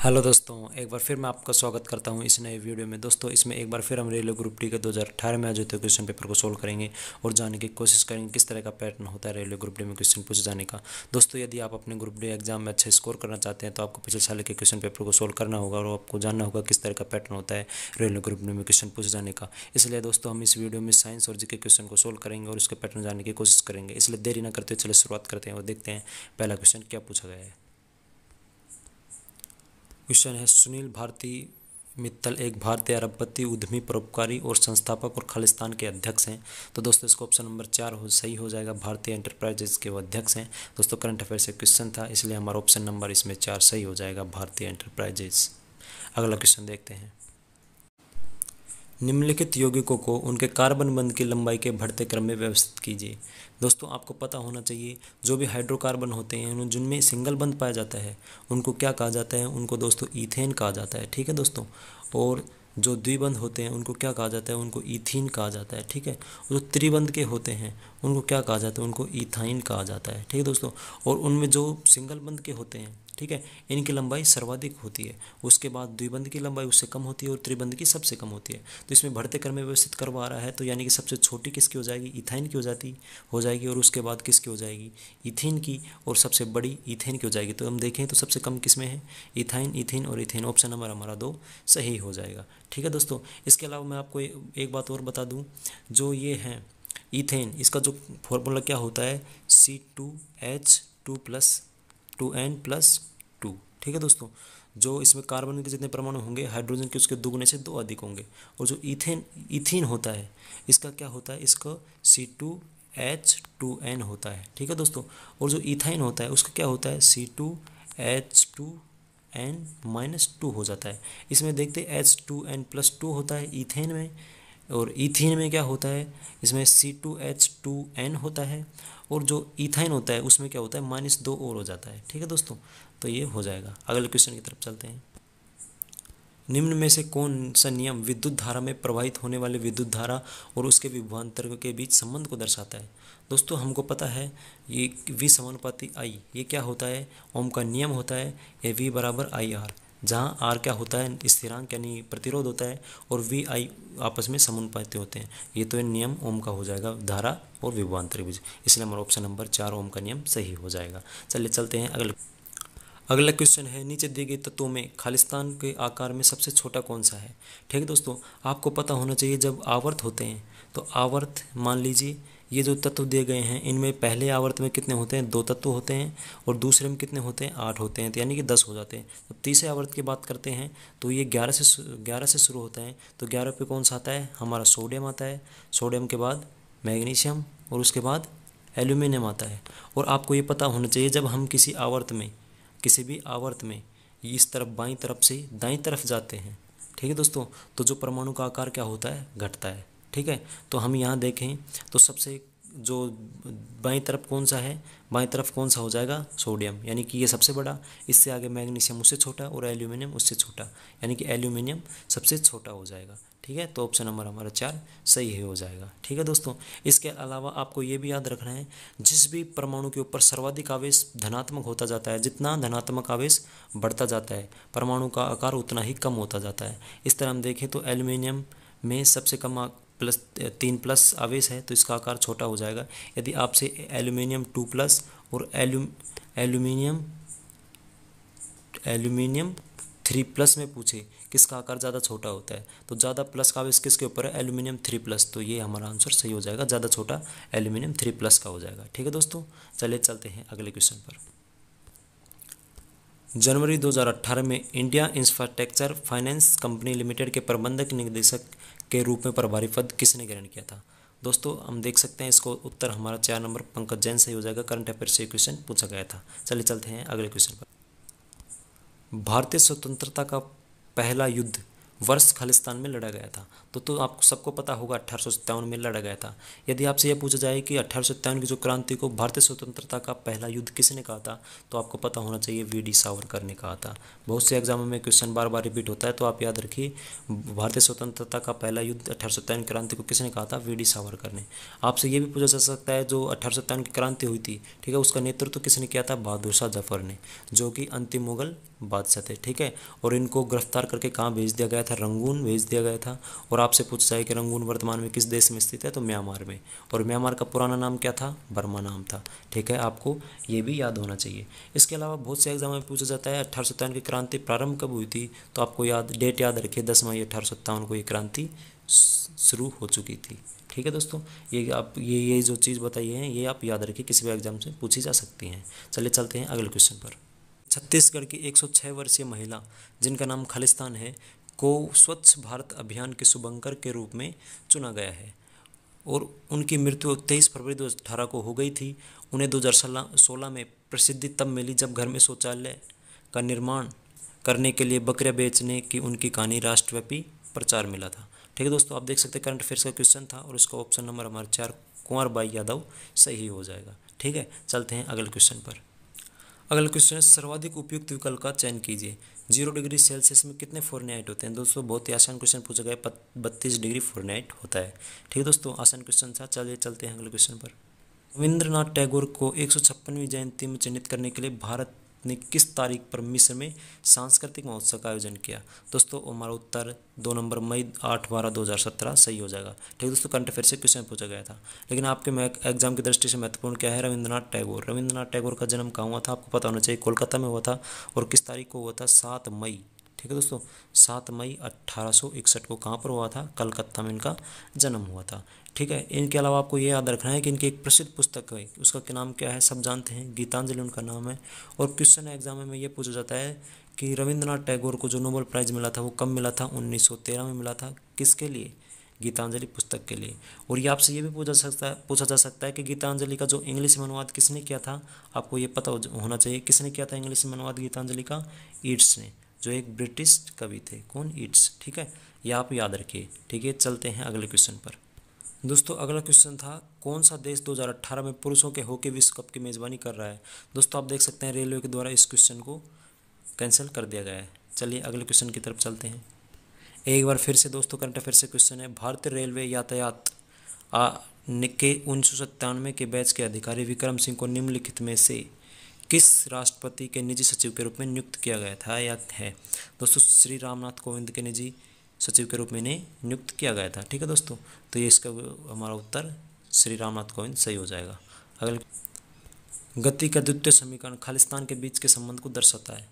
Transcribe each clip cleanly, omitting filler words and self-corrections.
Hello दोस्तों, एक बार फिर मैं आपका स्वागत करता हूं इस नए वीडियो में। दोस्तों, इसमें एक बार फिर हम रेलवे ग्रुप डी के 2018 में आयोजित क्वेश्चन पेपर को सोल्व करेंगे और जानने की कोशिश करेंगे किस तरह का पैटर्न होता है रेलवे ग्रुप डी में क्वेश्चन पूछे जाने का। दोस्तों, यदि आप अपने ग्रुप डी एग्जाम में अच्छा स्कोर करना चाहते हैं तो आपको पिछले साल के क्वेश्चन पेपर को सोल्व करना होगा और आपको जानना होगा किस तरह का पैटर्न होता है रेलवे ग्रुप डी में क्वेश्चन पूछे जाने का। इसलिए दोस्तों, हम इस वीडियो में साइंस और जीके क्वेश्चन को सोल्व करेंगे और उसके पैटर्न जानने की कोशिश करेंगे। इसलिए देरी न करते चलिए शुरुआत करते हैं और देखते हैं पहला क्वेश्चन क्या पूछा गया है। क्वेश्चन है, सुनील भारती मित्तल एक भारतीय अरबपति, उद्यमी, परोपकारी और संस्थापक और खालिस्तान के अध्यक्ष हैं। तो दोस्तों, इसको ऑप्शन नंबर 4 सही हो जाएगा। भारतीय एंटरप्राइजेज के वो अध्यक्ष हैं। दोस्तों, करंट अफेयर से क्वेश्चन था, इसलिए हमारा ऑप्शन नंबर इसमें 4 सही हो जाएगा, भारतीय एंटरप्राइजेज। अगला क्वेश्चन देखते हैं। निम्नलिखित यौगिकों को उनके कार्बन बंध की लंबाई के बढ़ते क्रम में व्यवस्थित कीजिए। दोस्तों, आपको पता होना चाहिए जो भी हाइड्रोकार्बन होते हैं जिनमें सिंगल बंध पाया जाता है उनको क्या कहा जाता है, उनको दोस्तों ईथेन कहा जाता है। ठीक है दोस्तों, और जो द्विबंध होते हैं उनको क्या कहा जाता है, उनको ईथीन कहा जाता है। ठीक है, जो त्रिबंध के होते हैं उनको क्या कहा जाता है, उनको ईथाइन कहा जाता है। ठीक है दोस्तों, और उनमें जो सिंगल बंध के होते हैं, ठीक है, इनकी लंबाई सर्वाधिक होती है। उसके बाद द्विबंध की लंबाई उससे कम होती है और त्रिबंध की सबसे कम होती है। तो इसमें बढ़ते क्रम में व्यवस्थित करवा रहा है, तो यानी कि सबसे छोटी किसकी हो जाएगी, इथाइन की हो जाएगी और उसके बाद किसकी हो जाएगी, इथीन की, और सबसे बड़ी इथेन की हो जाएगी। तो हम देखें तो सबसे कम किसमें है, इथाइन, इथीन और इथेन। ऑप्शन नंबर हमारा 2 सही हो जाएगा। ठीक है दोस्तों, इसके अलावा मैं आपको एक बात और बता दूँ, जो ये है इथेन, इसका जो फॉर्मूला क्या होता है, C2H2+2N+2। ठीक है दोस्तों, जो इसमें कार्बन के जितने परमाणु होंगे हाइड्रोजन के उसके दुगने से 2 अधिक होंगे। और जो इथीन होता है इसका क्या होता है, इसका C2H2N होता है। ठीक है दोस्तों, और जो इथाइन होता है उसका क्या होता है, C2H2N-2 हो जाता है। इसमें देखते H2N+2 होता है इथेन में, और इथीन में क्या होता है, इसमें C2H2N होता है, और जो इथाइन होता है उसमें क्या होता है, -2 और हो जाता है। ठीक है दोस्तों, तो ये हो जाएगा। अगले क्वेश्चन की तरफ चलते हैं। निम्न में से कौन सा नियम विद्युत धारा में प्रवाहित होने वाले विद्युत धारा और उसके विभवांतर के बीच संबंध को दर्शाता है। दोस्तों, हमको पता है ये V समानुपाती I, ये क्या होता है, ओम का नियम होता है, ये V बराबर IR, जहाँ R क्या होता है, स्थिरांक यानी प्रतिरोध होता है, और V I आपस में समानुपाती होते हैं। ये तो नियम ओम का हो जाएगा, धारा और विभवांतर के बीच। इसलिए हमारा ऑप्शन नंबर 4 ओम का नियम सही हो जाएगा। चलिए चलते हैं अगला क्वेश्चन है, नीचे दिए गए तत्वों में खालिस्तान के आकार में सबसे छोटा कौन सा है। ठीक है दोस्तों, आपको पता होना चाहिए जब आवर्त होते हैं तो आवर्त, मान लीजिए ये जो तत्व दिए गए हैं इनमें पहले आवर्त में कितने होते हैं, 2 तत्व होते हैं, और दूसरे में कितने होते हैं, 8 होते हैं, तो यानी कि 10 हो जाते हैं। जब तीसरे आवर्त की बात करते हैं तो ये 11 से शुरू होता है। तो 11 पे कौन सा आता है, हमारा सोडियम आता है, सोडियम के बाद मैग्नीशियम और उसके बाद एल्यूमिनियम आता है। और आपको ये पता होना चाहिए जब हम किसी भी आवर्त में इस तरफ बाईं तरफ से दाईं तरफ जाते हैं, ठीक है दोस्तों, तो जो परमाणु का आकार क्या होता है, घटता है। ठीक है, तो हम यहाँ देखें तो सबसे जो बाईं तरफ कौन सा है, बाईं तरफ कौन सा हो जाएगा, सोडियम, यानी कि ये सबसे बड़ा, इससे आगे मैग्नीशियम उससे छोटा और एल्यूमिनियम उससे छोटा, यानी कि एल्यूमिनियम सबसे छोटा हो जाएगा। ठीक है, तो ऑप्शन नंबर हमारा 4 सही हो जाएगा। ठीक है दोस्तों, इसके अलावा आपको ये भी याद रखना है, जिस भी परमाणु के ऊपर सर्वाधिक आवेश धनात्मक होता जाता है, जितना धनात्मक आवेश बढ़ता जाता है परमाणु का आकार उतना ही कम होता जाता है। इस तरह हम देखें तो एल्यूमिनियम में सबसे कम +3 आवेश है तो इसका आकार छोटा हो जाएगा। यदि आपसे एल्यूमिनियम 2+ और एल्यूमिनियम 3+ में पूछे किसका आकार ज़्यादा छोटा होता है, तो ज़्यादा प्लस का आवेश किसके ऊपर है, एल्यूमिनियम 3+, तो ये हमारा आंसर सही हो जाएगा, ज़्यादा छोटा एल्यूमिनियम 3+ का हो जाएगा। ठीक है दोस्तों, चलिए चलते हैं अगले क्वेश्चन पर। जनवरी 2018 में India infrastructure finance company limited के प्रबंधक निदेशक के रूप में प्रभारी पद किसने ग्रहण किया था। दोस्तों, हम देख सकते हैं इसको उत्तर हमारा 4 नंबर पंकज जैन सही हो जाएगा। करंट अफेयर से क्वेश्चन पूछा गया था। चलिए चलते हैं अगले क्वेश्चन पर। भारतीय स्वतंत्रता का पहला युद्ध वर्ष खालिस्तान में लड़ा गया था। तो आपको सबको पता होगा 1857 में लड़ा गया था। यदि आपसे यह पूछा जाए कि 1857 की जो क्रांति को भारतीय स्वतंत्रता का पहला युद्ध किसने कहा था, तो आपको पता होना चाहिए वी.डी. सावरकर ने कहा था। बहुत से एग्जामों में क्वेश्चन बार बार रिपीट होता है, तो आप याद रखिए भारतीय स्वतंत्रता का पहला युद्ध 1857 की क्रांति को किसने कहा था, वी.डी. सावरकर ने। आपसे ये भी पूछा जा सकता है जो 1857 की क्रांति हुई थी, ठीक है, उसका नेतृत्व किसने किया था, बहादुर शाह जफर ने, जो कि अंतिम मुगल बादशाह थे, ठीक है। और इनको गिरफ्तार करके कहाँ भेज दिया गया था, रंगून भेज दिया गया था। और आपसे पूछा जाए कि रंगून वर्तमान में किस देश में स्थित है, तो म्यांमार में। और म्यांमार का पुराना नाम क्या था, बर्मा नाम था, ठीक है। आपको ये भी याद होना चाहिए। इसके अलावा बहुत से एग्जाम में पूछा जाता है 1857 की क्रांति प्रारंभ कब हुई थी, तो आपको डेट याद रखिए, 10 मई 1857 को ये क्रांति शुरू हो चुकी थी, ठीक है दोस्तों। ये जो चीज़ बताई है ये आप याद रखिए, किसी भी एग्जाम से पूछी जा सकती हैं। चलिए चलते हैं अगले क्वेश्चन पर। छत्तीसगढ़ की 106 वर्षीय महिला जिनका नाम खालिस्तान है को स्वच्छ भारत अभियान के शुभंकर के रूप में चुना गया है और उनकी मृत्यु 23 फरवरी 2018 को हो गई थी। उन्हें 2016 में प्रसिद्धि तब मिली जब घर में शौचालय का निर्माण करने के लिए बकरियां बेचने की उनकी कहानी राष्ट्रव्यापी प्रचार मिला था, ठीक है दोस्तों। आप देख सकते हैं करंट अफेयर्स का क्वेश्चन था और इसका ऑप्शन नंबर हमारा 4 कुंवर बाई यादव सही हो जाएगा, ठीक है। चलते हैं अगले क्वेश्चन पर। अगला क्वेश्चन है सर्वाधिक उपयुक्त विकल्प का चयन कीजिए। 0 डिग्री सेल्सियस में कितने फ़ारेनहाइट होते हैं, दोस्तों बहुत ही आसान क्वेश्चन पूछा गया है, 32 डिग्री फ़ारेनहाइट होता है, ठीक है दोस्तों। आसान क्वेश्चन था। चलिए चलते हैं अगले क्वेश्चन पर। रविंद्रनाथ टैगोर को 156वीं जयंती में चिन्हित करने के लिए भारत ने किस तारीख पर मिस्र में सांस्कृतिक महोत्सव का आयोजन किया, दोस्तों हमारा उत्तर 2 नंबर मई 8/12/2017 सही हो जाएगा, ठीक है दोस्तों। करंट अफेयर से क्वेश्चन पूछा गया था, लेकिन आपके एग्जाम की दृष्टि से महत्वपूर्ण क्या है, रविंद्रनाथ टैगोर का जन्म कहाँ हुआ था, आपको पता होना चाहिए, कोलकाता में हुआ था। और किस तारीख को हुआ था, 7 मई, ठीक है दोस्तों, 7 मई 1861 को कहाँ पर हुआ था, कलकत्ता में इनका जन्म हुआ था, ठीक है। इनके अलावा आपको ये याद रखना है कि इनकी एक प्रसिद्ध पुस्तक है, उसका क्या नाम क्या है, सब जानते हैं, गीतांजलि उनका नाम है। और क्वेश्चन एग्जाम में ये पूछा जाता है कि रविंद्रनाथ टैगोर को जो नोबेल प्राइज़ मिला था वो कब मिला था, 1913 में मिला था, किसके लिए, गीतांजलि पुस्तक के लिए। और ये आपसे ये भी पूछा जा सकता है कि गीतांजलि का जो इंग्लिश में अनुवाद किसने किया था, आपको ये पता होना चाहिए किसने किया था इंग्लिश में अनुवाद गीतांजलि का, ईट्स ने, जो एक ब्रिटिश कवि थे, कौन, ईट्स, ठीक है। ये आप याद रखिए, ठीक है। चलते हैं अगले क्वेश्चन पर। दोस्तों अगला क्वेश्चन था कौन सा देश 2018 में पुरुषों के हॉकी विश्व कप की मेज़बानी कर रहा है, दोस्तों आप देख सकते हैं रेलवे के द्वारा इस क्वेश्चन को कैंसिल कर दिया गया है। चलिए अगले क्वेश्चन की तरफ चलते हैं। एक बार फिर से दोस्तों करंट अफेयर से क्वेश्चन है, भारतीय रेलवे यातायात के 1997 के बैच के अधिकारी विक्रम सिंह को निम्नलिखित में से किस राष्ट्रपति के निजी सचिव के रूप में नियुक्त किया गया था या है, दोस्तों श्री रामनाथ कोविंद के निजी सचिव के रूप में इन्हें नियुक्त किया गया था, ठीक है दोस्तों। तो ये इसका हमारा उत्तर श्री रामनाथ कोविंद सही हो जाएगा। अगले, गति का द्वितीय समीकरण खालिस्तान के बीच के संबंध को दर्शाता है,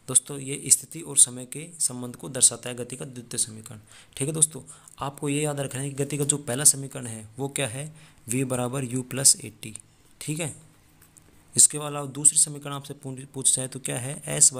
दोस्तों ये स्थिति और समय के संबंध को दर्शाता है गति का द्वितीय समीकरण, ठीक है दोस्तों। आपको ये याद रखना है कि गति का जो पहला समीकरण है वो क्या है, v = u+at, ठीक है। इसके अलावा दूसरी समीकरण आपसे पूछ जाए तो क्या है, s =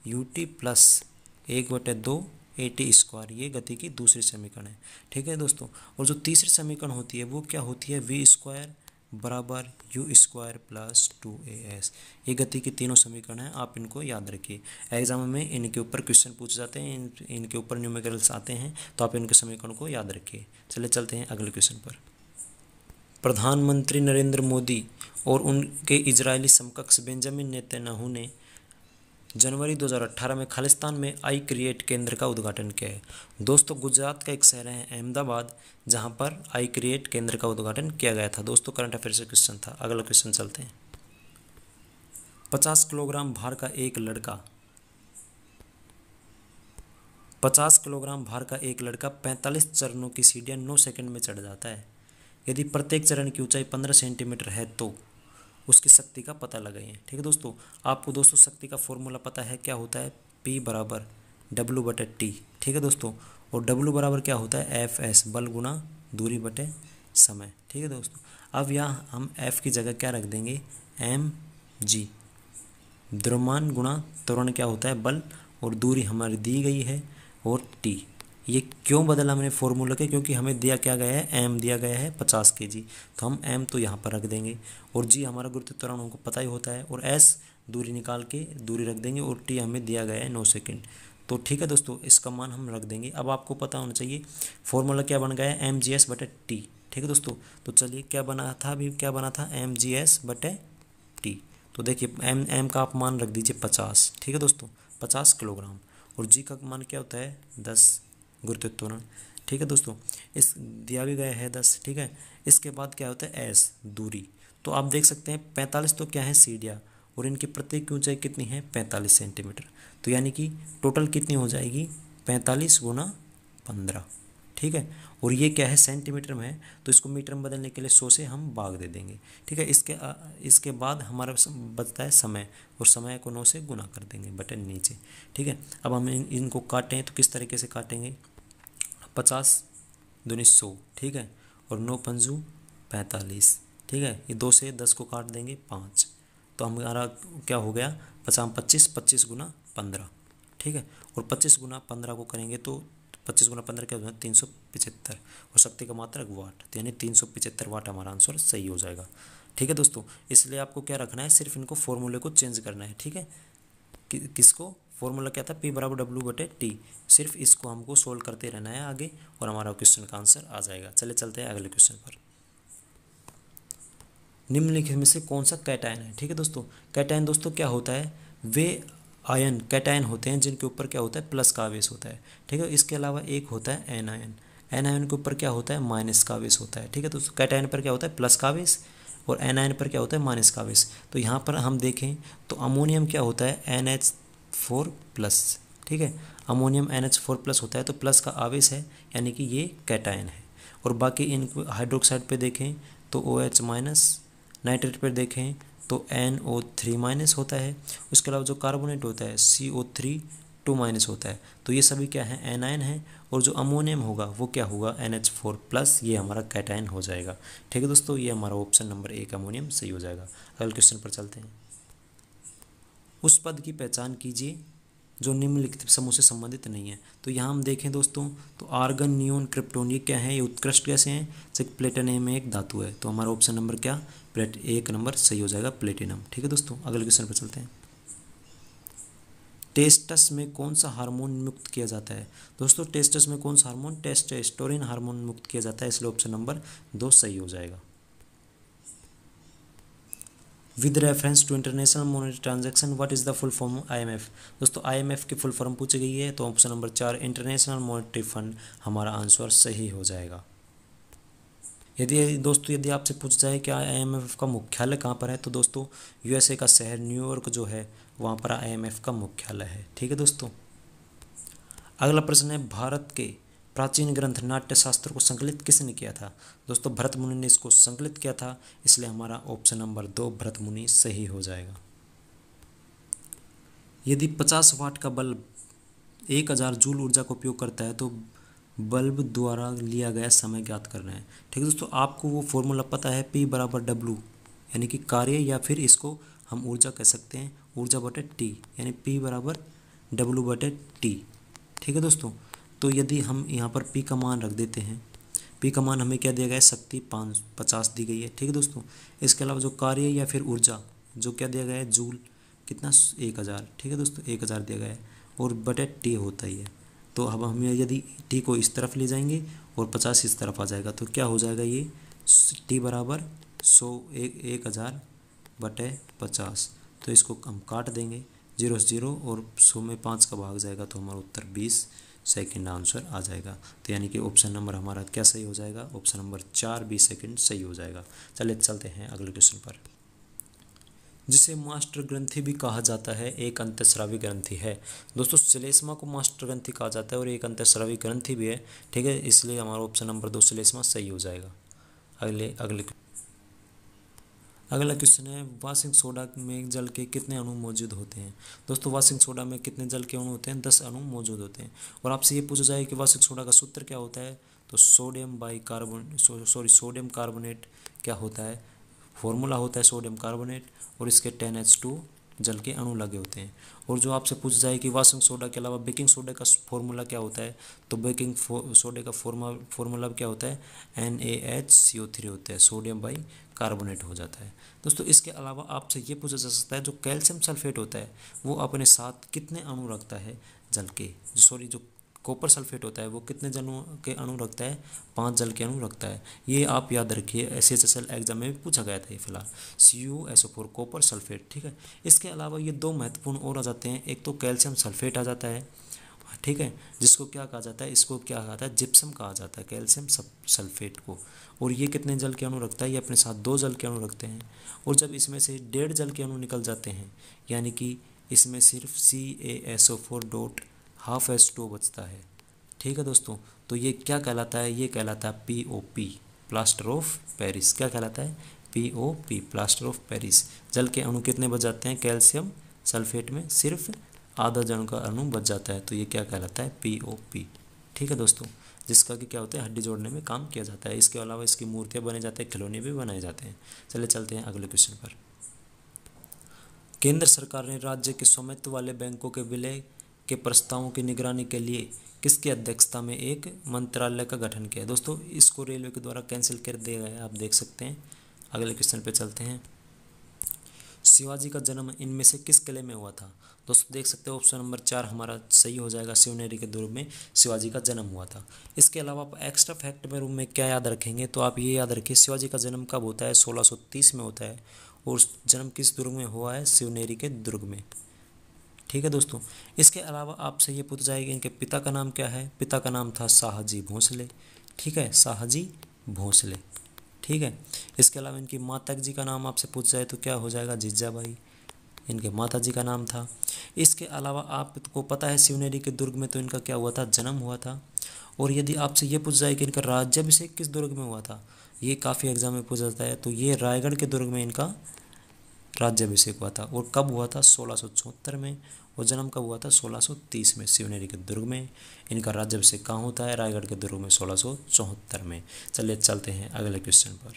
ut+1/2 at², ये गति की दूसरी समीकरण है, ठीक है दोस्तों। और जो तीसरी समीकरण होती है वो क्या होती है, v² = u² + 2as, ये गति की तीनों समीकरण हैं, आप इनको याद रखिए। एग्जाम में इनके ऊपर क्वेश्चन पूछे जाते हैं, इनके ऊपर न्यूमेरिकल्स आते हैं, तो आप इनके समीकरण को याद रखिए। चलिए चलते हैं अगले क्वेश्चन पर। प्रधानमंत्री नरेंद्र मोदी और उनके इजरायली समकक्ष बेंजामिन नेतन्याहू ने जनवरी 2018 में खालिस्तान में आई क्रिएट केंद्र का उद्घाटन किया है, दोस्तों गुजरात का एक शहर है अहमदाबाद जहां पर आई क्रिएट केंद्र का उद्घाटन किया गया था, दोस्तों करंट अफेयर से क्वेश्चन था। अगला क्वेश्चन चलते हैं। 50 किलोग्राम भार का एक लड़का 50 किलोग्राम भार का एक लड़का 45 चरणों की सीढ़ियां 9 सेकंड में चढ़ जाता है। यदि प्रत्येक चरण की ऊंचाई 15 सेंटीमीटर है तो उसकी शक्ति का पता लगाइए, ठीक है दोस्तों। आपको दोस्तों शक्ति का फॉर्मूला पता है, क्या होता है, P = W/T, ठीक है दोस्तों। और W बराबर क्या होता है, Fs, बल गुणा दूरी बटे समय, ठीक है दोस्तों। अब यहाँ हम F की जगह क्या रख देंगे, mg, द्रव्यमान गुणा त्वरण क्या होता है, बल, और दूरी हमारी दी गई है, और T। ये क्यों बदला हमने फॉर्मूला के, क्योंकि हमें दिया क्या गया है, m दिया गया है 50 kg, तो हम m तो यहाँ पर रख देंगे, और g हमारा गुरुत्व त्वरण हमको पता ही होता है, और s दूरी निकाल के दूरी रख देंगे, और t हमें दिया गया है 9 सेकंड, तो ठीक है दोस्तों इसका मान हम रख देंगे। अब आपको पता होना चाहिए फॉर्मूला क्या बन गया है, mgs/t, ठीक है दोस्तों। तो चलिए क्या बना था, अभी क्या बना था, mgs/t, तो देखिए m का आप मान रख दीजिए 50, ठीक है दोस्तों, 50 किलोग्राम, और g का मान क्या होता है 10 गुरुत्व त्वरण, ठीक है दोस्तों, इस दिया भी गया है 10, ठीक है। इसके बाद क्या होता है s दूरी, तो आप देख सकते हैं 45 तो क्या है सीढ़ियाँ, और इनकी प्रत्येक की ऊंचाई कितनी है 45 सेंटीमीटर। तो यानी कि टोटल कितनी हो जाएगी 45 गुना 15, ठीक है। और ये क्या है सेंटीमीटर में है, तो इसको मीटर में बदलने के लिए 100 से हम भाग दे देंगे, ठीक है। इसके बाद हमारा बचता है समय, और समय को 9 से गुना कर देंगे बटन नीचे, ठीक है। अब हम इनको काटें तो किस तरीके से काटेंगे, 50 दूनी 100, ठीक है, और 9 पंजू 45, ठीक है। ये 2 से 10 को काट देंगे 5, तो हमारा क्या हो गया 50 25, 25 गुना 15, ठीक है। और 25 गुना 15 को करेंगे तो 25 गुना 15 क्या होगा 375, और शक्ति का मात्रक वाट, तो यानी 375 वाट हमारा आंसर सही हो जाएगा, ठीक है दोस्तों। इसलिए आपको क्या रखना है, सिर्फ इनको फॉर्मूले को चेंज करना है, ठीक है। किसको, फॉर्मूला क्या था P बराबर W/T, सिर्फ इसको हमको सोल्व करते रहना है आगे, और हमारा क्वेश्चन का आंसर आ जाएगा। चले चलते हैं अगले क्वेश्चन पर। निम्नलिखित में से कौन सा कैटायन है, ठीक है दोस्तों। कैटायन दोस्तों क्या होता है, वे आयन कैटायन होते हैं जिनके ऊपर क्या होता है प्लस का आवेश होता है, ठीक है। इसके अलावा एक होता है एनायन, एनायन के ऊपर क्या होता है माइनस का आवेश होता है, ठीक है दोस्तों। कैटायन पर क्या होता है प्लस का आवेश, और एनायन पर क्या होता है माइनस का आवेश। तो यहाँ पर हम देखें तो अमोनियम क्या होता है NH4+, ठीक है। अमोनियम NH4+ होता है, तो प्लस का आवेश है, यानी कि ये कैटायन है। और बाकी इन हाइड्रोक्साइड पे देखें तो OH-, नाइट्रेट पर देखें तो NO3- होता है। उसके अलावा जो कार्बोनेट होता है CO3 2- होता है। तो ये सभी क्या है एनायन है, और जो अमोनियम होगा वो क्या होगा NH4+, ये हमारा कैटायन हो जाएगा, ठीक है दोस्तों। ये हमारा ऑप्शन नंबर 1 अमोनियम सही हो जाएगा। अगले क्वेश्चन पर चलते हैं। उस पद की पहचान कीजिए जो निम्नलिखित समूह से संबंधित नहीं है। तो यहाँ हम देखें दोस्तों तो आर्गन, नियोन, क्रिप्टोन ये क्या है, ये उत्कृष्ट गैसें हैं, जबकि प्लेटिनम में एक धातु है। तो हमारा ऑप्शन नंबर क्या 1 नंबर सही हो जाएगा प्लेटिनम, ठीक है दोस्तों। अगले क्वेश्चन पर चलते हैं। टेस्टस में कौन सा हार्मोन मुक्त किया जाता है, दोस्तों टेस्टस में कौन सा हार्मोन, टेस्टोस्टेरोन हार्मोन मुक्त किया जाता है, इसलिए ऑप्शन नंबर 2 सही हो जाएगा। With reference to international monetary transaction what is the full form IMF, दोस्तों IMF की फुल फॉर्म पूछी गई है, तो option number 4 international monetary fund हमारा आंसर सही हो जाएगा। यदि आपसे पूछा जाए कि IMF का मुख्यालय कहाँ पर है, तो दोस्तों USA का शहर न्यूयॉर्क जो है वहाँ पर IMF का मुख्यालय है, ठीक है दोस्तों। अगला प्रश्न है भारत के प्राचीन ग्रंथ नाट्यशास्त्र को संकलित किसने किया था, दोस्तों भरत मुनि ने इसको संकलित किया था, इसलिए हमारा ऑप्शन नंबर 2 भरत मुनि सही हो जाएगा। यदि 50 वाट का बल्ब 1000 जूल ऊर्जा का उपयोग करता है तो बल्ब द्वारा लिया गया समय ज्ञात करना है, ठीक है दोस्तों। आपको वो फॉर्मूला पता है P बराबर W, यानी कि कार्य, या फिर इसको हम ऊर्जा कह सकते हैं ऊर्जा/T, यानी P बराबर W/T, ठीक है दोस्तों। तो यदि हम यहाँ पर P का मान रख देते हैं, P का मान हमें क्या दिया गया है शक्ति 50 दी गई है, ठीक है दोस्तों। इसके अलावा जो कार्य या फिर ऊर्जा जो क्या दिया गया है जूल कितना 1000, ठीक है दोस्तों 1000 दिया गया है, और बटे T होता ही है। तो अब हम यदि T को इस तरफ ले जाएंगे और 50 इस तरफ आ जाएगा, तो क्या हो जाएगा ये T बराबर 100/50, तो इसको हम काट देंगे 0 से 0 और 100 में 5 का भाग जाएगा, तो हमारा उत्तर 20 सेकंड आंसर आ जाएगा। तो यानी कि ऑप्शन नंबर हमारा क्या सही हो जाएगा, ऑप्शन नंबर 4 20 सेकंड सही हो जाएगा। चलिए चलते हैं अगले क्वेश्चन पर। जिसे मास्टर ग्रंथि भी कहा जाता है एक अंतःस्रावी ग्रंथि है, दोस्तों श्लेष्मा को मास्टर ग्रंथि कहा जाता है और एक अंतःस्रावी ग्रंथि भी है, ठीक है, इसलिए हमारा ऑप्शन नंबर 2 श्लेष्मा सही हो जाएगा। अगला क्वेश्चन है वाशिंग सोडा में जल के कितने अणु मौजूद होते हैं, दोस्तों वाशिंग सोडा में कितने जल के अणु होते हैं 10 अणु मौजूद होते हैं। और आपसे ये पूछा जाए कि वाशिंग सोडा का सूत्र क्या होता है, तो सोडियम कार्बोनेट क्या होता है, फॉर्मूला होता है सोडियम कार्बोनेट, और इसके 10H2 जल के अणु लगे होते हैं। और जो आपसे पूछा जाए कि वाशिंग सोडा के अलावा बेकिंग सोडा का फॉर्मूला क्या होता है, तो बेकिंग सोडे का फॉर्मूला क्या होता है NaHCO3 होता है, सोडियम बाई कार्बोनेट हो जाता है। दोस्तों इसके अलावा आपसे ये पूछा जा सकता है जो कैल्शियम सल्फेट होता है वो अपने साथ कितने अणु रखता है जल के, जो कॉपर सल्फेट होता है वो कितने जलों के अणु रखता है 5 जल के अणु रखता है। ये आप याद रखिए, SHSL एग्जाम में भी पूछा गया था ये फिलहाल CuSO4 कॉपर सल्फेट, ठीक है। इसके अलावा ये 2 महत्वपूर्ण और आ जाते हैं, एक तो कैल्शियम सल्फेट आ जाता है, ठीक है, जिसको क्या कहा जाता है, इसको क्या कहा जाता है, जिप्सम कहा जाता है, कैल्शियम सल्फेट को। और ये कितने जल के अणु रखता है, ये अपने साथ 2 जल के अणु रखते हैं। और जब इसमें से 1.5 जल के अणु निकल जाते हैं, यानी कि इसमें सिर्फ CaSO4 डॉट हाफ H2O बचता है। ठीक है दोस्तों, तो ये क्या कहलाता है, ये कहलाता है POP, प्लास्टर ऑफ पेरिस। क्या कहलाता है, POP, प्लास्टर ऑफ पेरिस। जल के अणु कितने बच जाते हैं, कैल्शियम सल्फेट में सिर्फ आधा जल का अणु बच जाता है, तो ये क्या कहलाता है, POP। ठीक है दोस्तों, जिसका कि क्या होता है, हड्डी जोड़ने में काम किया जाता है। इसके अलावा इसकी मूर्तियाँ बने जाते हैं, खिलौने भी बनाए जाते हैं। चलिए चलते हैं अगले क्वेश्चन पर। केंद्र सरकार ने राज्य के स्वामित्व वाले बैंकों के विलय के प्रस्तावों की निगरानी के लिए किसकी अध्यक्षता में एक मंत्रालय का गठन किया। दोस्तों इसको रेलवे के द्वारा कैंसिल कर दिया गया है, आप देख सकते हैं। अगले क्वेश्चन पे चलते हैं। शिवाजी का जन्म इनमें से किस किले में हुआ था। दोस्तों देख सकते हो ऑप्शन नंबर 4 हमारा सही हो जाएगा, शिवनेरी के दुर्ग में शिवाजी का जन्म हुआ था। इसके अलावा आप एक्स्ट्रा फैक्ट में रूम में क्या याद रखेंगे, तो आप ये याद रखिए शिवाजी का जन्म कब होता है, 1630 में होता है। और जन्म किस दुर्ग में हुआ है, शिवनेरी के दुर्ग में। ठीक है दोस्तों, इसके अलावा आपसे ये पूछा जाएगा इनके पिता का नाम क्या है। पिता का नाम था शाहजी भोसले। ठीक है, शाहजी भोसले। ठीक है, इसके अलावा इनकी माता जी का नाम आपसे पूछ जाए तो क्या हो जाएगा, जीजाबाई, इनके माता जी का नाम था। इसके अलावा आपको पता है शिवनेरी के दुर्ग में तो इनका क्या हुआ था, जन्म हुआ था। और यदि आपसे ये पूछ जाए कि इनका राज्याभिषेक किस दुर्ग में हुआ था, ये काफ़ी एग्जाम में पूछा जाता है, तो ये रायगढ़ के दुर्ग में इनका राज्याभिषेक हुआ था। और कब हुआ था, 1674 में। और जन्म कब हुआ था, 1630 में, शिवनेरी के दुर्ग में। इनका राज्याभिषेक कहाँ होता है, रायगढ़ के दुर्ग में, 1674 में। चलिए चलते हैं अगले क्वेश्चन पर।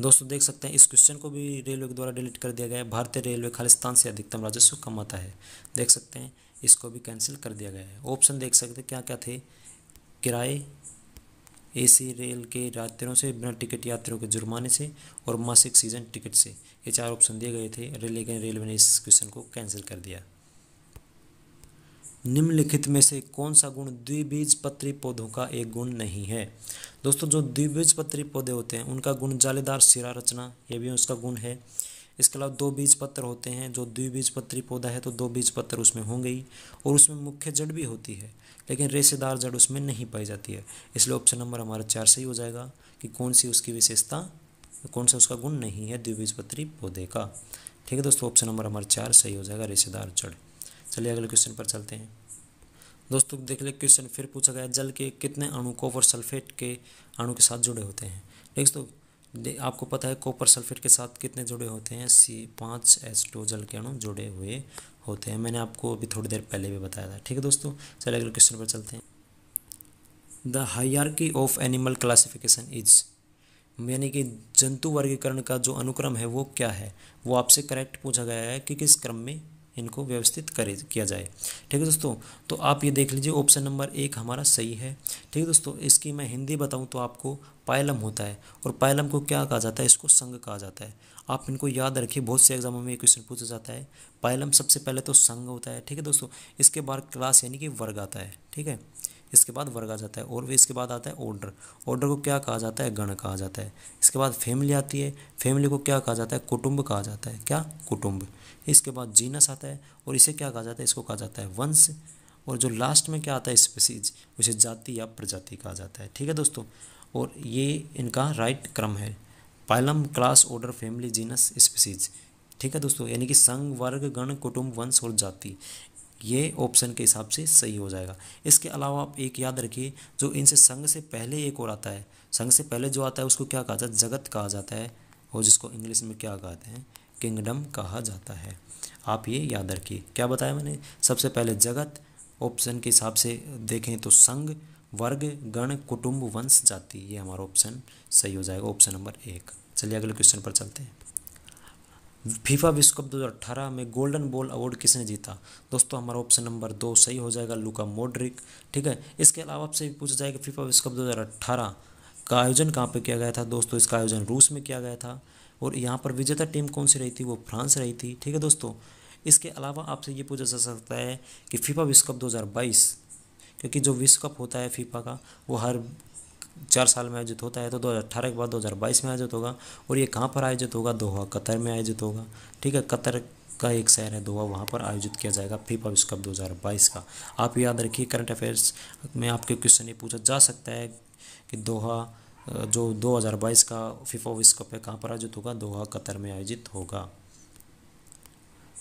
दोस्तों देख सकते हैं इस क्वेश्चन को भी रेलवे के द्वारा डिलीट कर दिया गया है। भारतीय रेलवे खालिस्तान से अधिकतम राजस्व कमाता है। देख सकते हैं इसको भी कैंसिल कर दिया गया है। ऑप्शन देख सकते हैं क्या क्या थे, किराए, AC रेल के यात्रियों से, बिना टिकट यात्रियों के जुर्माने से, और मासिक सीजन टिकट से। ये 4 ऑप्शन दिए गए थे, लेकिन रेलवे ने इस क्वेश्चन को कैंसिल कर दिया। निम्नलिखित में से कौन सा गुण द्विबीजपत्री पौधों का एक गुण नहीं है। दोस्तों जो द्विबीजपत्री पौधे होते हैं उनका गुण जालीदार सिरा रचना, ये भी उसका गुण है। इसके अलावा 2 बीज पत्र होते हैं, जो द्विबीजपत्री पौधा है तो 2 बीज पत्र उसमें होंगे ही। और उसमें मुख्य जड़ भी होती है, लेकिन रेशेदार जड़ उसमें नहीं पाई जाती है। इसलिए ऑप्शन नंबर हमारा 4 सही हो जाएगा कि कौन सी उसकी विशेषता, कौन सा उसका गुण नहीं है द्विबीजपत्री पौधे का। ठीक है दोस्तों, ऑप्शन नंबर हमारा 4 सही हो जाएगा, रेशेदार जड़। चलिए अगले क्वेश्चन पर चलते हैं। दोस्तों देख ले क्वेश्चन फिर पूछा गया, जल के कितने अणु कॉपर सल्फेट के अणु के साथ जुड़े होते हैं। दोस्तों आपको पता है कॉपर सल्फेट के साथ कितने जुड़े होते हैं, C5H2 जल के अणु जुड़े हुए होते हैं। मैंने आपको अभी थोड़ी देर पहले भी बताया था। ठीक है दोस्तों, चलिए अगले क्वेश्चन पर चलते हैं। The hierarchy of animal classification is, यानी कि जंतु वर्गीकरण का जो अनुक्रम है वो क्या है, वो आपसे करेक्ट पूछा गया है कि किस क्रम में इनको व्यवस्थित किया जाए। ठीक है दोस्तों, तो आप ये देख लीजिए ऑप्शन नंबर 1 हमारा सही है। ठीक है दोस्तों, इसकी मैं हिंदी बताऊं तो आपको पाइलम होता है, और पाइलम को क्या कहा जाता है, इसको संघ कहा जाता है। आप इनको याद रखिए, बहुत से एग्जामों में ये क्वेश्चन पूछा जाता है। पाइलम सबसे पहले तो संघ होता है। ठीक है दोस्तों, इसके बाद क्लास यानी कि वर्ग आता है। ठीक है, इसके बाद वर्ग आ जाता है, और इसके बाद आता है ऑर्डर। ऑर्डर को क्या कहा जाता है, गण कहा जाता है। इसके बाद फैमिली आती है, फैमिली को क्या कहा जाता है, कुटुंब कहा जाता है। क्या, कुटुंब। इसके बाद जीनस आता है, और इसे क्या कहा जाता है, इसको कहा जाता है वंश। और जो लास्ट में क्या आता है, स्पीसीज, उसे जाति या प्रजाति कहा जाता है। ठीक है दोस्तों, और ये इनका राइट क्रम है, phylum, class, order, family, genus, species. ठीक है दोस्तों, यानी कि संघ, वर्ग, गण, कुटुंब, वंश और जाति, ये ऑप्शन के हिसाब से सही हो जाएगा। इसके अलावा आप एक याद रखिए, जो इनसे संघ से पहले एक और आता है, संघ से पहले जो आता है उसको क्या कहा जाता है, जगत कहा जाता है, और जिसको इंग्लिश में क्या कहते हैं, किंगडम कहा जाता है। आप ये याद रखिए, क्या बताया मैंने, सबसे पहले जगत, ऑप्शन के हिसाब से देखें तो संघ, वर्ग, गण, कुटुंब, वंश, जाति, ये हमारा ऑप्शन सही हो जाएगा, ऑप्शन नंबर 1। चलिए अगले क्वेश्चन पर चलते हैं। फीफा विश्व कप 2018 में गोल्डन बॉल अवार्ड किसने जीता। दोस्तों हमारा ऑप्शन नंबर 2 सही हो जाएगा, लूका मॉड्रिक। ठीक है, इसके अलावा आपसे पूछा जाएगा फीफा विश्व कप 2018 का आयोजन कहाँ पे किया गया था। दोस्तों इसका आयोजन रूस में किया गया था, और यहाँ पर विजेता टीम कौन सी रही थी, वो फ्रांस रही थी। ठीक है दोस्तों, इसके अलावा आपसे ये पूछा जा सकता है कि फीफा विश्व कप 2022, क्योंकि जो विश्व कप होता है फीफा का वो हर 4 साल में आयोजित होता है, तो 2018 के बाद 2022 में आयोजित होगा। और ये कहाँ पर आयोजित होगा, दोहा, कतर में आयोजित होगा। ठीक है, कतर का एक शहर है दोहा, वहाँ पर आयोजित किया जाएगा फीफा विश्व कप 2022 का। आप याद रखिए, करंट अफेयर्स में आपके क्वेश्चन ये पूछा जा सकता है कि दोहा जो 2022 का फीफा विश्व कप है कहाँ पर आयोजित होगा, दोहा कतर में आयोजित होगा।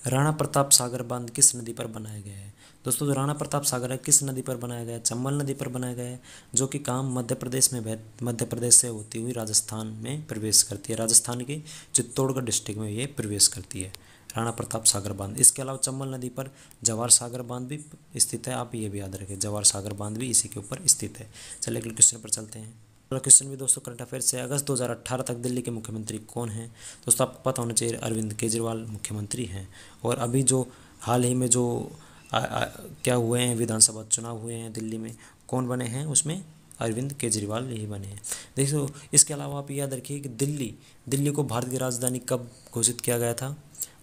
राणा प्रताप सागर बांध किस नदी पर बनाया गया है? दोस्तों, जो राणा प्रताप सागर है किस नदी पर बनाया गया है? चंबल नदी पर बनाया गया है, जो कि काम मध्य प्रदेश से होती हुई राजस्थान में प्रवेश करती है। राजस्थान के चित्तौड़गढ़ डिस्ट्रिक्ट में ये प्रवेश करती है, राणा प्रताप सागर बांध। इसके अलावा चंबल नदी पर जवाहर सागर बांध भी स्थित है, आप ये भी याद रखें, जवाहर सागर बांध भी इसी के ऊपर स्थित है। चलिए अगले क्वेश्चन पर चलते हैं। अगला क्वेश्चन भी दोस्तों करंट अफेयर से, अगस्त 2018 तक दिल्ली के मुख्यमंत्री कौन हैं? दोस्तों, आपको पता होना चाहिए अरविंद केजरीवाल मुख्यमंत्री हैं। और अभी जो हाल ही में जो क्या हुए हैं, विधानसभा चुनाव हुए हैं दिल्ली में, कौन बने हैं उसमें? अरविंद केजरीवाल ही बने हैं। देखो, इसके अलावा आप याद रखिए कि दिल्ली को भारत की राजधानी कब घोषित किया गया था?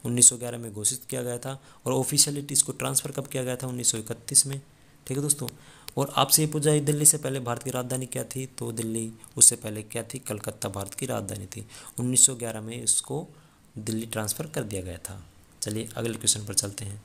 1911 में घोषित किया गया था। और ऑफिशियलिटी इसको ट्रांसफ़र कब किया गया था? 1931 में। ठीक है दोस्तों। और आपसे ये पूछा जाए दिल्ली से पहले भारत की राजधानी क्या थी, तो दिल्ली उससे पहले क्या थी? कलकत्ता भारत की राजधानी थी। 1911 में इसको दिल्ली ट्रांसफ़र कर दिया गया था। चलिए अगले क्वेश्चन पर चलते हैं।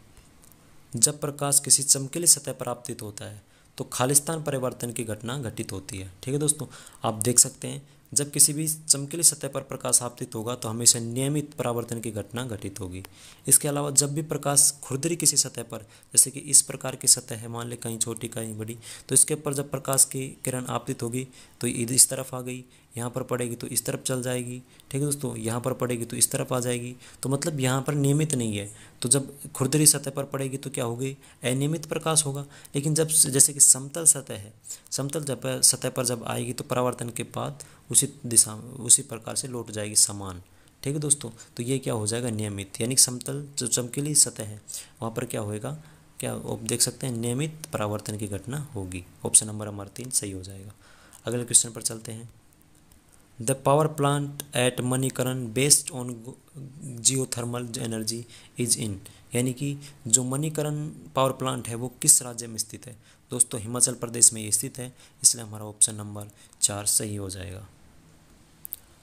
जब प्रकाश किसी चमकीली सतह पर आपतित होता है तो खालिस्तान परिवर्तन की घटना घटित होती है। ठीक है दोस्तों, आप देख सकते हैं जब किसी भी चमकीली सतह पर प्रकाश आपतित होगा तो हमेशा नियमित परावर्तन की घटना घटित होगी। इसके अलावा जब भी प्रकाश खुरदरी किसी सतह पर, जैसे कि इस प्रकार की सतह है, मान ले कहीं छोटी कहीं बड़ी, तो इसके ऊपर जब प्रकाश की किरण आपतित होगी तो इस तरफ आ गई, यहाँ पर पड़ेगी तो इस तरफ चल जाएगी। ठीक है दोस्तों, यहाँ पर पड़ेगी तो इस तरफ आ जाएगी। तो मतलब यहाँ पर नियमित नहीं है। तो जब खुरदरी सतह पर पड़ेगी तो क्या होगी? अनियमित प्रकाश होगा। लेकिन जब जैसे कि समतल सतह है, समतल सतह पर जब आएगी तो परावर्तन के बाद उसी दिशा में उसी प्रकार से लौट जाएगी समान। ठीक है दोस्तों, तो ये क्या हो जाएगा? नियमित। यानी समतल जो चमकीली सतह है वहाँ पर क्या होएगा? क्या आप देख सकते हैं? नियमित परावर्तन की घटना होगी। ऑप्शन नंबर हमारा 3 सही हो जाएगा। अगले क्वेश्चन पर चलते हैं। The power plant at Manikaran based on geothermal energy is in, यानी कि जो मणिकरण पावर प्लांट है वो किस राज्य में स्थित है? दोस्तों, हिमाचल प्रदेश में ये स्थित है, इसलिए हमारा ऑप्शन नंबर 4 सही हो जाएगा।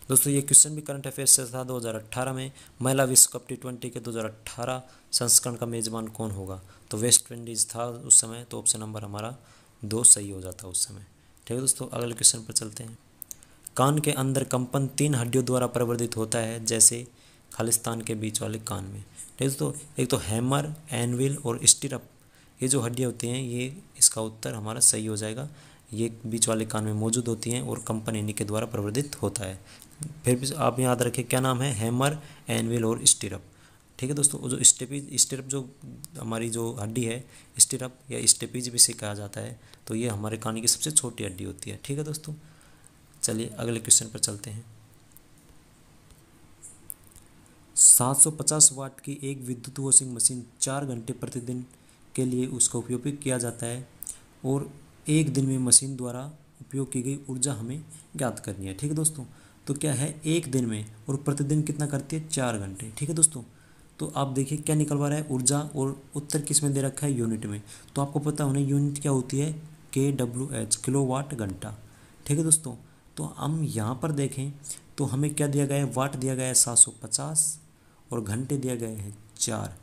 दोस्तों, ये क्वेश्चन भी करंट अफेयर से था। 2018 में महिला विश्व कप T20 के 2018 संस्करण का मेजबान कौन होगा? तो वेस्ट इंडीज़ था उस समय, तो ऑप्शन नंबर हमारा 2 सही हो जाता उस समय। ठीक है दोस्तों, अगले क्वेश्चन पर चलते हैं। कान के अंदर कंपन 3 हड्डियों द्वारा प्रवर्धित होता है, जैसे खालिस्तान के बीच वाले कान में। ठीक है दोस्तों, एक तो हैमर, एनविल और स्टिरअप, ये जो हड्डियाँ होती हैं ये इसका उत्तर हमारा सही हो जाएगा। ये बीच वाले कान में मौजूद होती हैं और कंपन इन्हीं के द्वारा प्रवर्धित होता है। फिर भी आप याद रखें क्या नाम है? हैमर, एनविल और स्टिरअप। ठीक है दोस्तों, जो स्टिरअप जो हमारी जो हड्डी है, स्टिरअप या स्टेपीज भी से कहा जाता है, तो ये हमारे कान की सबसे छोटी हड्डी होती है। ठीक है दोस्तों, चलिए अगले क्वेश्चन पर चलते हैं। 750 वाट की एक विद्युत वॉशिंग मशीन 4 घंटे प्रतिदिन के लिए उसका उपयोग भी किया जाता है और एक दिन में मशीन द्वारा उपयोग की गई ऊर्जा हमें ज्ञात करनी है। ठीक है दोस्तों, तो क्या है? एक दिन में और प्रतिदिन कितना करती है? 4 घंटे। ठीक है दोस्तों, तो आप देखिए क्या निकलवा रहा है? ऊर्जा, और उत्तर किस में दे रखा है? यूनिट में। तो आपको पता होना यूनिट क्या होती है? KWH, किलोवाट घंटा। ठीक है दोस्तों, तो हम यहाँ पर देखें तो हमें क्या दिया गया है? वाट दिया गया है 750 और घंटे दिया गए हैं 4,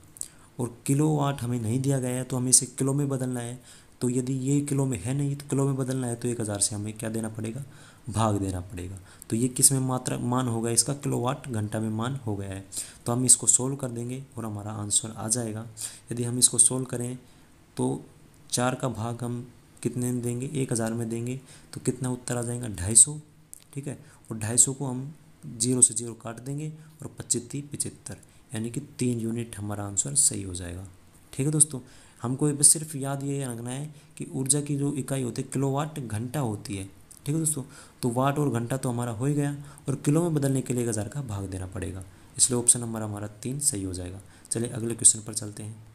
और किलोवाट हमें नहीं दिया गया है, तो हमें इसे किलो में बदलना है। तो यदि ये किलो में है नहीं तो किलो में बदलना है, तो 1000 से हमें क्या देना पड़ेगा? भाग देना पड़ेगा। तो ये किस में मात्रा मान होगा इसका? किलोवाट घंटा में मान हो गया है। तो हम इसको सोल्व कर देंगे और हमारा आंसर आ जाएगा। यदि हम इसको सोल्व करें तो 4 का भाग हम कितने में देंगे? 1000 में देंगे, तो कितना उत्तर आ जाएगा? 250। ठीक है, और 250 को हम 0 से 0 काट देंगे और 25 75, यानी कि 3 यूनिट हमारा आंसर सही हो जाएगा। ठीक है दोस्तों, हमको बस सिर्फ याद ये रखना है कि ऊर्जा की जो इकाई होती है किलोवाट घंटा होती है। ठीक है दोस्तों, तो वाट और घंटा तो हमारा हो ही गया, और किलो में बदलने के लिए 1000 का भाग देना पड़ेगा, इसलिए ऑप्शन नंबर हमारा 3 सही हो जाएगा। चलिए अगले क्वेश्चन पर चलते हैं।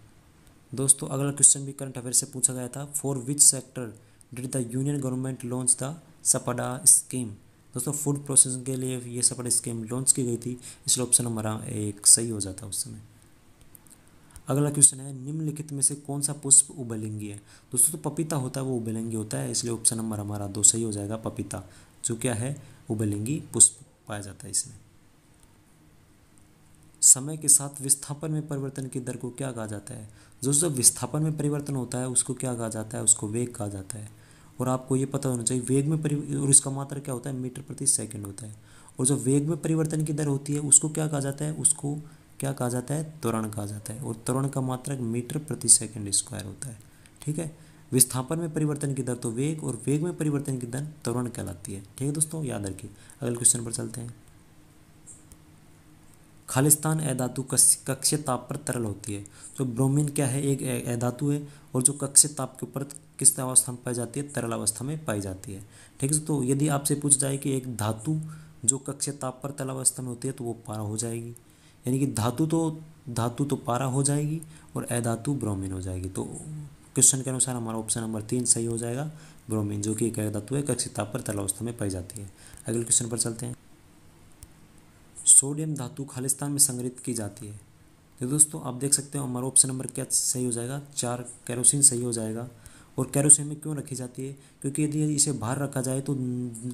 दोस्तों, अगला क्वेश्चन भी करंट अफेयर से पूछा गया था। For which sector did the union government launch the SAMPADA scheme? दोस्तों, फूड प्रोसेसिंग के लिए ये सपडा स्कीम लॉन्च की गई थी, इसलिए ऑप्शन हमारा 1 सही हो जाता उस समय। अगला क्वेश्चन है, निम्नलिखित में से कौन सा पुष्प उभयलिंगी है? दोस्तों, तो पपीता होता है वो उभयलिंगी होता है, इसलिए ऑप्शन नंबर हमारा 2 सही हो जाएगा। पपीता जो क्या है? उभयलिंगी पुष्प पाया जाता है इसमें। समय के साथ विस्थापन में परिवर्तन की दर को क्या कहा जाता है? जो विस्थापन में परिवर्तन होता है उसको क्या कहा जाता है? उसको वेग कहा जाता है। और आपको ये पता होना चाहिए वेग में और इसका मात्रा क्या होता है? मीटर प्रति सेकंड होता है। और जो वेग में परिवर्तन की दर होती है उसको क्या कहा जाता है? उसको क्या कहा जाता है? त्वरण कहा जाता है। और त्वरण का मात्रक मीटर प्रति सेकंड स्क्वायर होता है। ठीक है, विस्थापन में परिवर्तन की दर तो वेग, और वेग में परिवर्तन की दर त्वरण कहलाती है। ठीक है दोस्तों, याद रखिए। अगले क्वेश्चन पर चलते हैं। खालिस्तान अधातु कक्षीय ताप पर तरल होती है। तो ब्रोमीन क्या है? एक अधातु है और जो कक्षीय ताप के ऊपर किस अवस्था में पाई जाती है? तरल अवस्था में पाई जाती है। ठीक है, तो यदि आपसे पूछ जाए कि एक धातु जो कक्षीय ताप पर तरल अवस्था में होती है तो वो पारा हो जाएगी। यानी कि धातु तो पारा हो जाएगी और अधातु ब्रोमीन हो जाएगी। तो क्वेश्चन के अनुसार हमारा ऑप्शन नंबर 3 सही हो जाएगा, ब्रोमीन, जो कि एक धातु है कक्षीय ताप पर तरल अवस्था में पाई जाती है। अगले क्वेश्चन पर चलते हैं। सोडियम धातु खालिस्तान में संग्रहित की जाती है। तो दोस्तों आप देख सकते हो हमारा ऑप्शन नंबर क्या सही हो जाएगा? 4 केरोसिन सही हो जाएगा। और केरोसिन में क्यों रखी जाती है? क्योंकि यदि इसे बाहर रखा जाए तो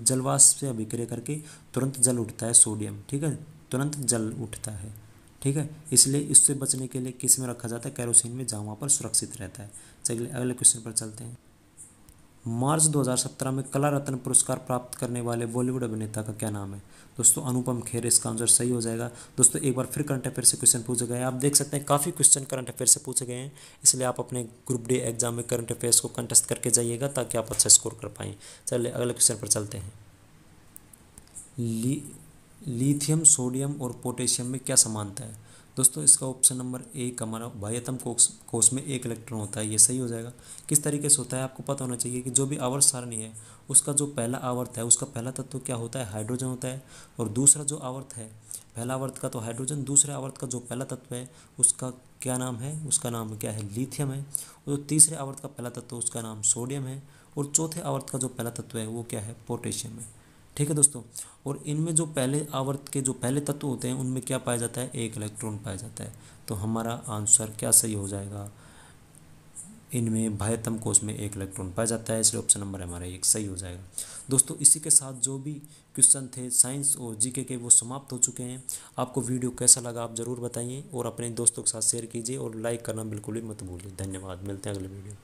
जलवाष्प से अभिक्रिया करके तुरंत जल उठता है सोडियम। ठीक है, तुरंत जल उठता है। ठीक है, इसलिए इससे बचने के लिए किस में रखा जाता है? केरोसिन में, जहाँ वहाँ पर सुरक्षित रहता है। चलिए अगले क्वेश्चन पर चलते हैं। मार्च 2017 में कला रत्न पुरस्कार प्राप्त करने वाले बॉलीवुड अभिनेता का क्या नाम है? दोस्तों अनुपम खेर इसका आंसर सही हो जाएगा। दोस्तों एक बार फिर करंट अफेयर से क्वेश्चन पूछे गए हैं। आप देख सकते हैं काफ़ी क्वेश्चन करंट अफेयर से पूछे गए हैं, इसलिए आप अपने ग्रुप डी एग्जाम में करंट अफेयर्स को कंटेस्ट करके जाइएगा ताकि आप अच्छा स्कोर कर पाएँ। चलिए अगले क्वेश्चन पर चलते हैं। लिथियम, सोडियम और पोटेशियम में क्या समानता है? दोस्तों इसका ऑप्शन नंबर 1 हमारा बाह्यतम कोष में एक इलेक्ट्रॉन होता है, ये सही हो जाएगा। किस तरीके से होता है आपको पता होना चाहिए कि जो भी आवर्त सारणी है उसका जो पहला आवर्त है उसका पहला तत्व क्या होता है? हाइड्रोजन होता है। और दूसरा जो आवर्त है, पहला आवर्त का तो हाइड्रोजन, दूसरे आवर्त का जो पहला तत्व है उसका क्या नाम है? उसका नाम क्या है? लिथियम है। और जो तीसरे आवर्त का पहला तत्व उसका नाम सोडियम है। और चौथे आवर्त का जो पहला तत्व है वो क्या है? पोटेशियम है। ठीक है दोस्तों, और इनमें जो पहले आवर्त के जो पहले तत्व होते हैं उनमें क्या पाया जाता है? एक इलेक्ट्रॉन पाया जाता है। तो हमारा आंसर क्या सही हो जाएगा? इनमें बाह्यतम कोष में एक इलेक्ट्रॉन पाया जाता है, इसलिए ऑप्शन नंबर हमारा 1 सही हो जाएगा। दोस्तों इसी के साथ जो भी क्वेश्चन थे साइंस और जीके के वो समाप्त हो चुके हैं। आपको वीडियो कैसा लगा आप ज़रूर बताइए और अपने दोस्तों के साथ शेयर कीजिए और लाइक करना बिल्कुल भी मत भूलिए। धन्यवाद, मिलते हैं अगले वीडियो।